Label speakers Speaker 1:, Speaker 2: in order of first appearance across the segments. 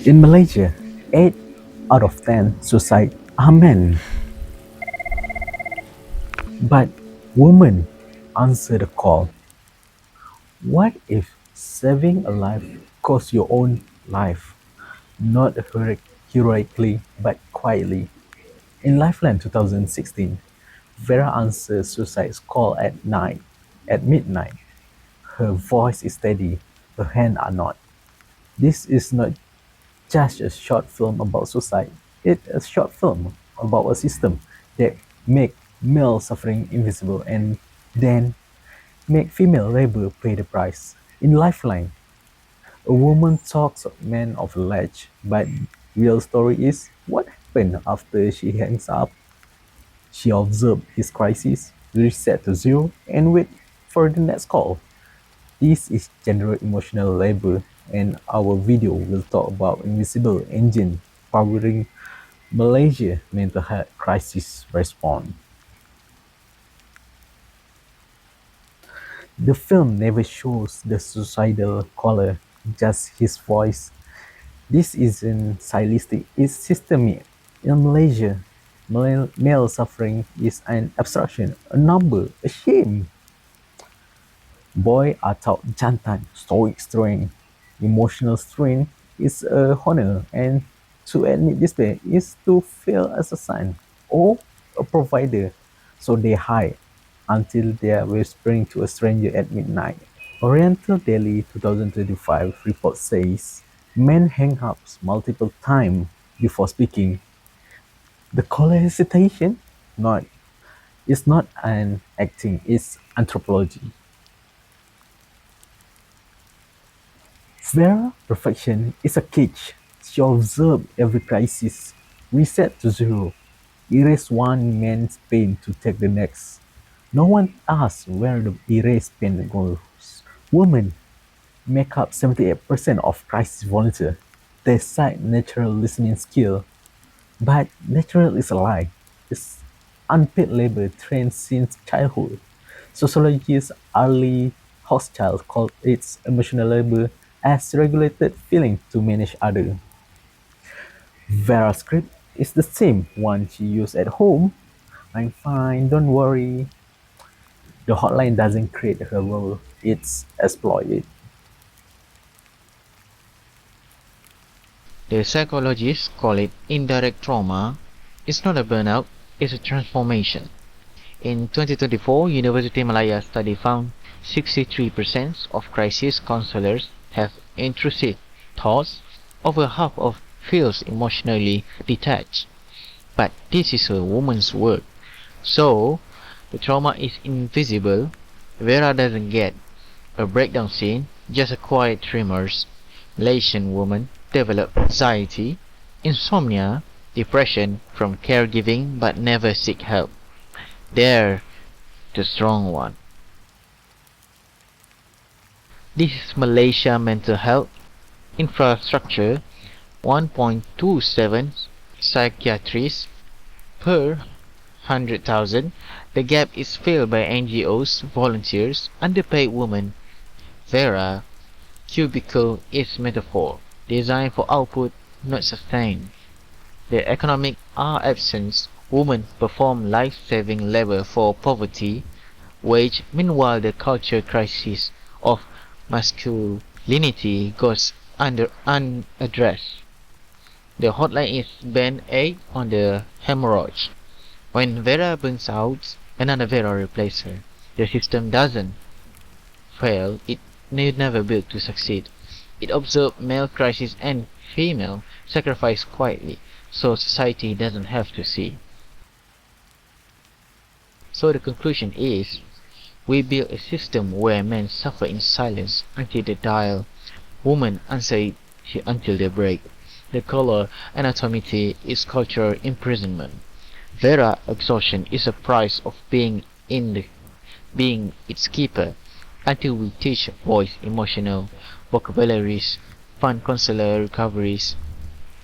Speaker 1: In Malaysia, 8 out of 10 suicides are men, but women answer the call. What if saving a life costs your own life? Not heroically, but quietly. In Lifeline 2016, Vera answers suicide's call at midnight. Her voice is steady, her hands are not. This is not just a short film about suicide. It's a short film about a system that make male suffering invisible and then make female labor pay the price. In Lifeline, a woman talks a man off a ledge, but real story is what happened after she hangs up. She observed his crisis, reset to zero, and wait for the next call. This is general emotional labor, and our video will talk about invisible engine powering Malaysia mental health crisis response. The film never shows the suicidal caller, just his voice. This isn't stylistic, it's systemic. In Malaysia, male suffering is an abstraction, a number, a shame. Boys are taught jantan, stoic strain. Emotional strain is a honor, and to admit despair is to fail as a son or a provider. So they hide until they are whispering to a stranger at midnight. Oriental Daily 2025 report says men hang up multiple times before speaking. The caller hesitation not is not an acting, it's anthropology. Vera perfection is a cage. She observes every crisis, reset to zero, erase one man's pain to take the next. No one asks where the erased pain goes. Women make up 78% of crisis volunteers. They cite natural listening skill, but natural is a lie. It's unpaid labor trained since childhood. Sociologists early Hochschild called it emotional labor as regulated feeling to manage others. Vera's script is the same one she used at home. I'm fine, don't worry. The hotline doesn't create her role, it's exploited.
Speaker 2: The psychologists call it indirect trauma. It's not a burnout, it's a transformation. In 2024, University Malaya study found 63% of crisis counselors have intrusive thoughts. Over half of feels emotionally detached. But this is a woman's work. So, the trauma is invisible. Vera doesn't get a breakdown scene, just a quiet tremors. Malaysian women develop anxiety, insomnia, depression from caregiving but never seek help. They're the strong one. This is Malaysia mental health infrastructure 1.27 psychiatrists per 100,000. The gap is filled by NGOs, volunteers, underpaid women. Vera cubicle is metaphor, designed for output, not sustain. The economic are absent. Women perform life-saving labor for poverty wage. Meanwhile, the culture crisis of masculinity goes unaddressed. The hotline is band-aid on the hemorrhage. When Vera burns out, another Vera replaces her. The system doesn't fail, it never built to succeed. It observes male crisis and female sacrifice quietly, so society doesn't have to see. So the conclusion is, we build a system where men suffer in silence until they die, women answer it until they break. The color anonymity is cultural imprisonment. Vera exhaustion is a price of being its keeper. Until we teach boys emotional vocabularies, fund consular recoveries,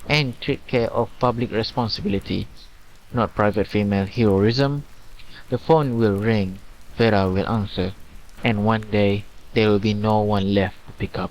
Speaker 2: and take care of public responsibility, not private female heroism, the phone will ring, Vera will answer, and one day there will be no one left to pick up.